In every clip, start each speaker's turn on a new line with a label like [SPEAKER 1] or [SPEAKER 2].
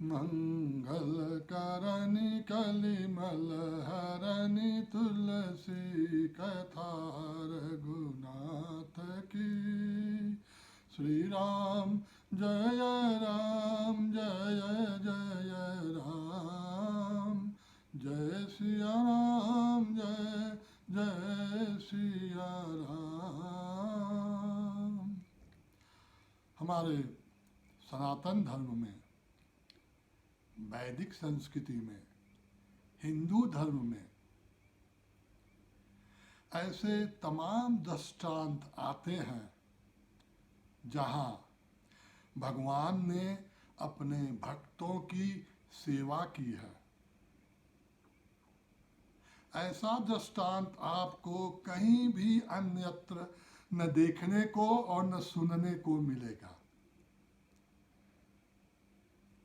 [SPEAKER 1] मंगलकरणी कलिमल हरणी तुलसी कथा रघुनाथ की। श्री राम जय राम जय जय राम, जय सिया राम जय जय सिया राम। हमारे सनातन धर्म में, वैदिक संस्कृति में, हिंदू धर्म में ऐसे तमाम दृष्टांत आते हैं जहाँ भगवान ने अपने भक्तों की सेवा की है। ऐसा दृष्टांत आपको कहीं भी अन्यत्र न देखने को और न सुनने को मिलेगा।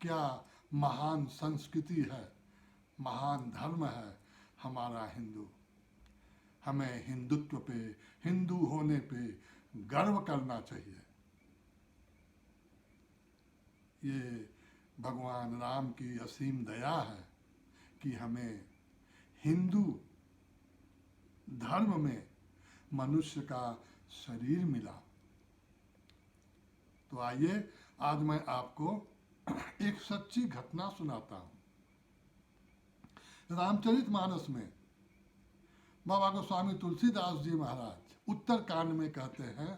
[SPEAKER 1] क्या महान संस्कृति है, महान धर्म है हमारा हिंदू। हमें हिंदुत्व पे, हिंदू होने पे गर्व करना चाहिए। ये भगवान राम की असीम दया है कि हमें हिंदू धर्म में मनुष्य का शरीर मिला। तो आइए आज मैं आपको एक सच्ची घटना सुनाता हूँ। रामचरितमानस में बाबा गोस्वामी तुलसीदास जी महाराज उत्तरकांड में कहते हैं,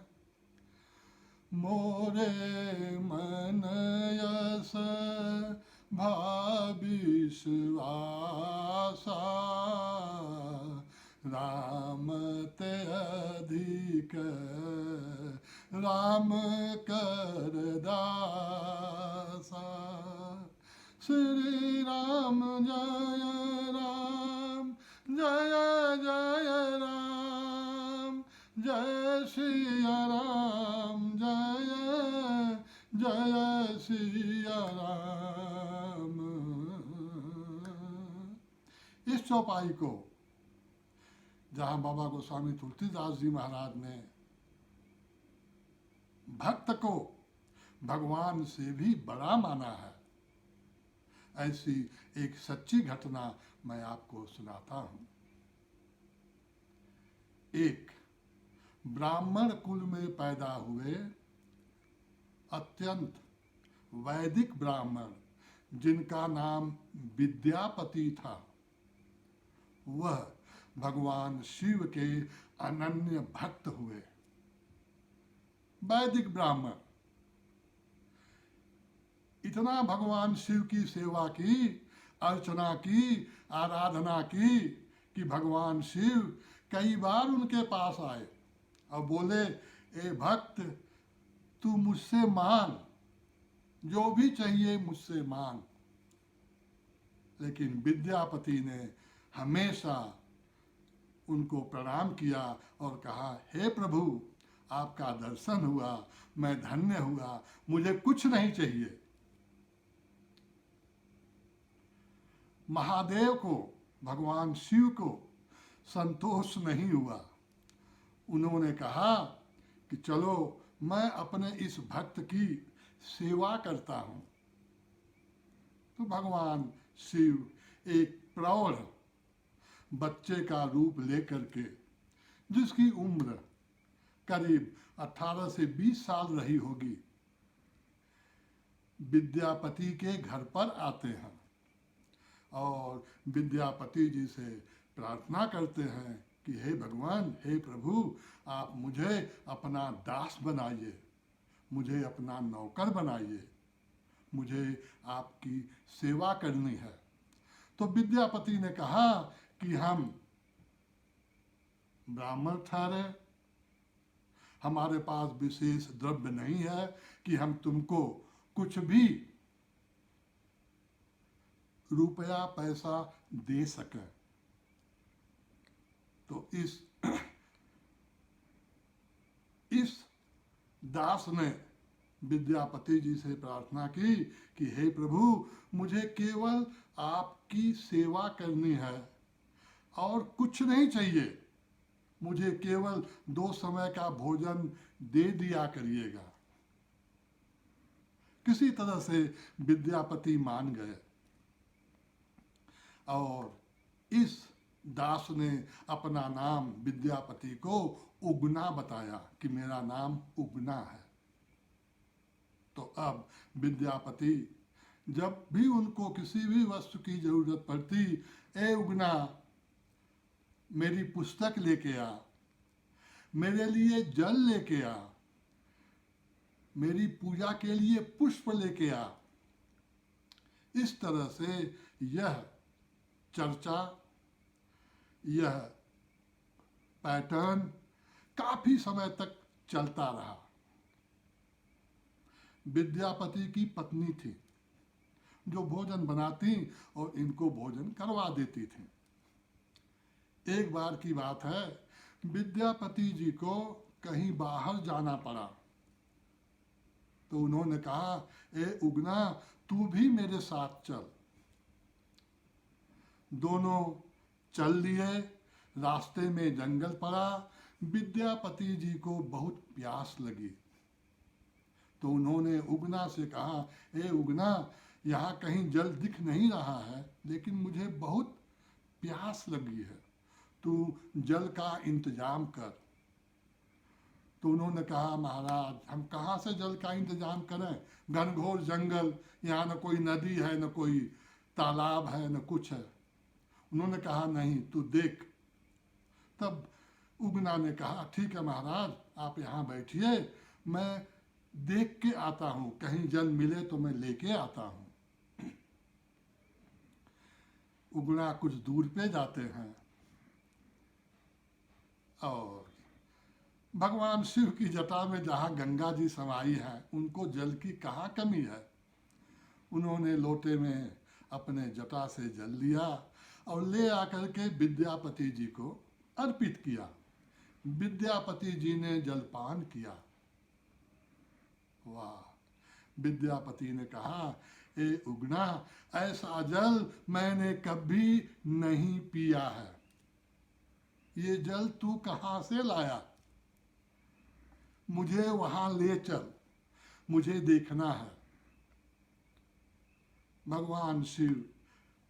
[SPEAKER 1] मोरे मन यस भाविश्वासा, राम ते अधिक राम कर दासा। श्री राम जय राम जय जय राम, जय सिया राम जय जय सिया राम। इस चौपाई को जहाँ बाबा गोस्वामी तुलसीदास जी महाराज ने भक्त को भगवान से भी बड़ा माना है, ऐसी एक सच्ची घटना मैं आपको सुनाता हूँ। एक ब्राह्मण कुल में पैदा हुए अत्यंत वैदिक ब्राह्मण जिनका नाम विद्यापति था, वह भगवान शिव के अनन्य भक्त हुए। वैदिक ब्राह्मण इतना भगवान शिव की सेवा की, अर्चना की, आराधना की कि भगवान शिव कई बार उनके पास आए और बोले, ए भक्त तू मुझसे मांग, जो भी चाहिए मुझसे मांग। लेकिन विद्यापति ने हमेशा उनको प्रणाम किया और कहा, हे प्रभु आपका दर्शन हुआ, मैं धन्य हुआ, मुझे कुछ नहीं चाहिए। महादेव को, भगवान शिव को संतोष नहीं हुआ। उन्होंने कहा कि चलो मैं अपने इस भक्त की सेवा करता हूँ। तो भगवान शिव एक प्रौढ़ बच्चे का रूप लेकर के, जिसकी उम्र करीब 18 से 20 साल रही होगी, विद्यापति के घर पर आते हैं और विद्यापति जी से प्रार्थना करते हैं कि हे भगवान, हे प्रभु, आप मुझे अपना दास बनाइए, मुझे अपना नौकर बनाइए, मुझे आपकी सेवा करनी है। तो विद्यापति ने कहा कि हम ब्राह्मण ठहरे, हमारे पास विशेष द्रव्य नहीं है कि हम तुमको कुछ भी रुपया पैसा दे सकें। तो इस दास ने विद्यापति जी से प्रार्थना की कि हे प्रभु, मुझे केवल आपकी सेवा करनी है और कुछ नहीं चाहिए, मुझे केवल 2 समय का भोजन दे दिया करिएगा। किसी तरह से विद्यापति मान गए और इस दास ने अपना नाम विद्यापति को उगना बताया कि मेरा नाम उगना है। तो अब विद्यापति जब भी उनको किसी भी वस्तु की जरूरत पड़ती, ए उगना मेरी पुस्तक लेके आ, मेरे लिए जल लेके आ, मेरी पूजा के लिए पुष्प लेके आ, इस तरह से यह चर्चा, यह पैटर्न काफी समय तक चलता रहा। विद्यापति की पत्नी थी जो भोजन बनाती और इनको भोजन करवा देती थी। एक बार की बात है, विद्यापति जी को कहीं बाहर जाना पड़ा तो उन्होंने कहा, ए उगना तू भी मेरे साथ चल। दोनों चल लिए। रास्ते में जंगल पड़ा। विद्यापति जी को बहुत प्यास लगी तो उन्होंने उगना से कहा, ए उगना यहाँ कहीं जल दिख नहीं रहा है लेकिन मुझे बहुत प्यास लगी है, तू जल का इंतजाम कर। तो उन्होंने कहा, महाराज हम कहाँ से जल का इंतजाम करें, घनघोर जंगल, यहाँ न कोई नदी है न कोई तालाब है न कुछ है। उन्होंने कहा, नहीं तू देख। तब उगना ने कहा, ठीक है महाराज आप यहाँ बैठिए, मैं देख के आता हूँ, कहीं जल मिले तो मैं लेके आता हूँ। उगना कुछ दूर पे जाते हैं और भगवान शिव की जटा में जहाँ गंगा जी समाई है, उनको जल की कहाँ कमी है। उन्होंने लोटे में अपने जटा से जल लिया और ले आकर के विद्यापति जी को अर्पित किया। विद्यापति जी ने जलपान किया। वाह! विद्यापति ने कहा, ए उगना ऐसा जल मैंने कभी नहीं पिया है, ये जल तू कहाँ से लाया, मुझे वहां ले चल, मुझे देखना है। भगवान शिव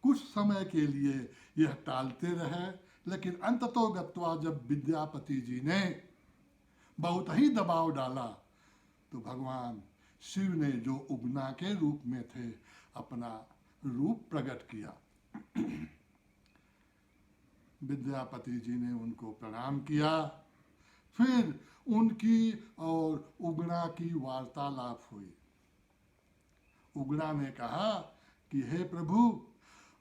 [SPEAKER 1] कुछ समय के लिए यह टालते रहे, लेकिन अंततोगत्वा जब विद्यापति जी ने बहुत ही दबाव डाला तो भगवान शिव ने जो उगना के रूप में थे अपना रूप प्रकट किया। विद्यापति जी ने उनको प्रणाम किया। फिर उनकी और उगना की वार्तालाप हुई। उगना ने कहा कि हे प्रभु,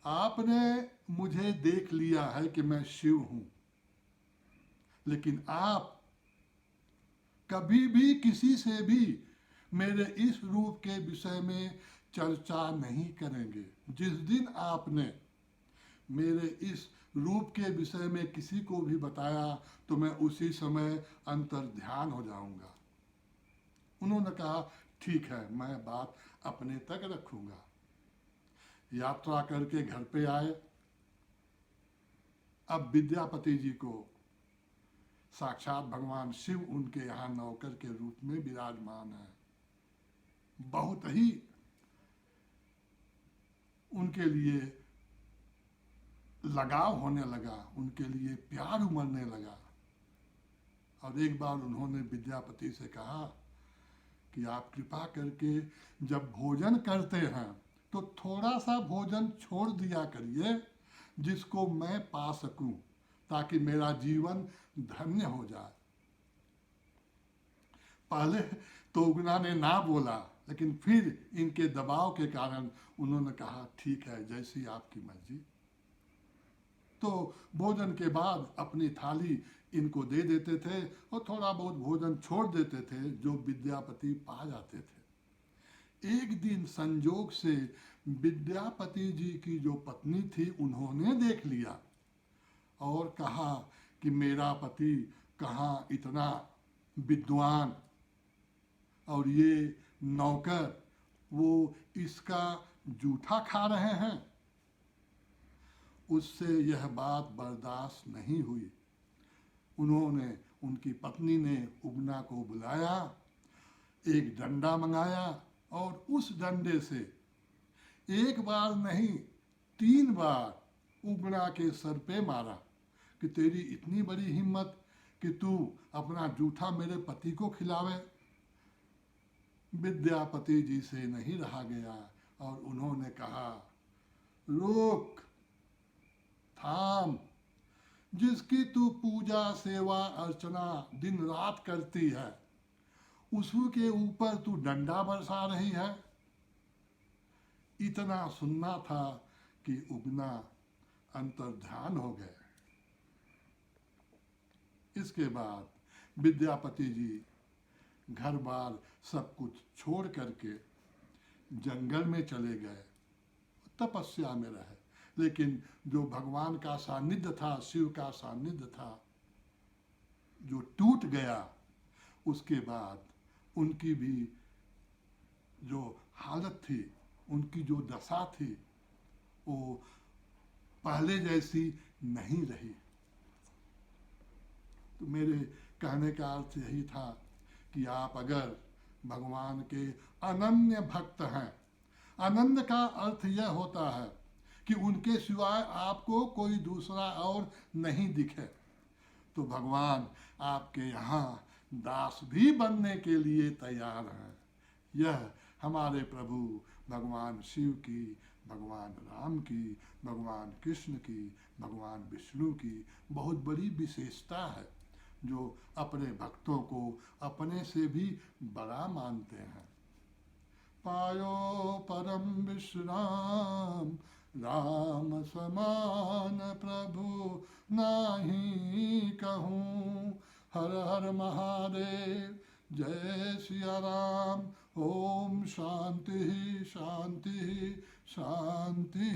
[SPEAKER 1] आपने मुझे देख लिया है कि मैं शिव हूं, लेकिन आप कभी भी किसी से भी मेरे इस रूप के विषय में चर्चा नहीं करेंगे। जिस दिन आपने मेरे इस रूप के विषय में किसी को भी बताया तो मैं उसी समय अंतर्ध्यान हो जाऊंगा। उन्होंने कहा, ठीक है मैं बात अपने तक रखूंगा। यात्रा करके घर पे आए। अब विद्यापति जी को साक्षात भगवान शिव उनके यहाँ नौकर के रूप में विराजमान है। बहुत ही उनके लिए लगाव होने लगा, उनके लिए प्यार उमड़ने लगा। और एक बार उन्होंने विद्यापति से कहा कि आप कृपा करके जब भोजन करते हैं तो थोड़ा सा भोजन छोड़ दिया करिए जिसको मैं पा सकूं, ताकि मेरा जीवन धन्य हो जाए। पहले तो उगना ने ना बोला, लेकिन फिर इनके दबाव के कारण उन्होंने कहा, ठीक है जैसी आपकी मर्जी। तो भोजन के बाद अपनी थाली इनको दे देते थे और थोड़ा बहुत भोजन छोड़ देते थे जो विद्यापति पा जाते थे। एक दिन संजोग से विद्यापति जी की जो पत्नी थी उन्होंने देख लिया और कहा कि मेरा पति कहाँ इतना विद्वान और ये नौकर वो इसका जूठा खा रहे हैं। उससे यह बात बर्दाश्त नहीं हुई। उन्होंने, उनकी पत्नी ने उगना को बुलाया, एक डंडा मंगाया और उस डंडे से एक बार नहीं 3 बार उगना के सर पे मारा कि तेरी इतनी बड़ी हिम्मत कि तू अपना जूठा मेरे पति को खिलावे। विद्यापति जी से नहीं रहा गया और उन्होंने कहा, रोक, थाम, जिसकी तू पूजा सेवा अर्चना दिन रात करती है उसके ऊपर तू डंडा बरसा रही है। इतना सुनना था कि उगना अंतर्ध्यान हो गए। इसके बाद विद्यापति जी घर बार सब कुछ छोड़ करके जंगल में चले गए, तपस्या में रहे। लेकिन जो भगवान का सानिध्य था, शिव का सानिध्य था, जो टूट गया, उसके बाद उनकी भी जो हालत थी, उनकी जो दशा थी, वो पहले जैसी नहीं रही। तो मेरे कहने का अर्थ यही था कि आप अगर भगवान के अनन्य भक्त हैं, अनन्य का अर्थ यह होता है कि उनके सिवाय आपको कोई दूसरा और नहीं दिखे, तो भगवान आपके यहाँ दास भी बनने के लिए तैयार हैं। यह हमारे प्रभु भगवान शिव की, भगवान राम की, भगवान कृष्ण की, भगवान विष्णु की बहुत बड़ी विशेषता है, जो अपने भक्तों को अपने से भी बड़ा मानते हैं। पायो परम विश्राम, राम समान प्रभु नाही कहूँ। हर हर महादेव, जय सिया राम। ओम शांति शांति शांति।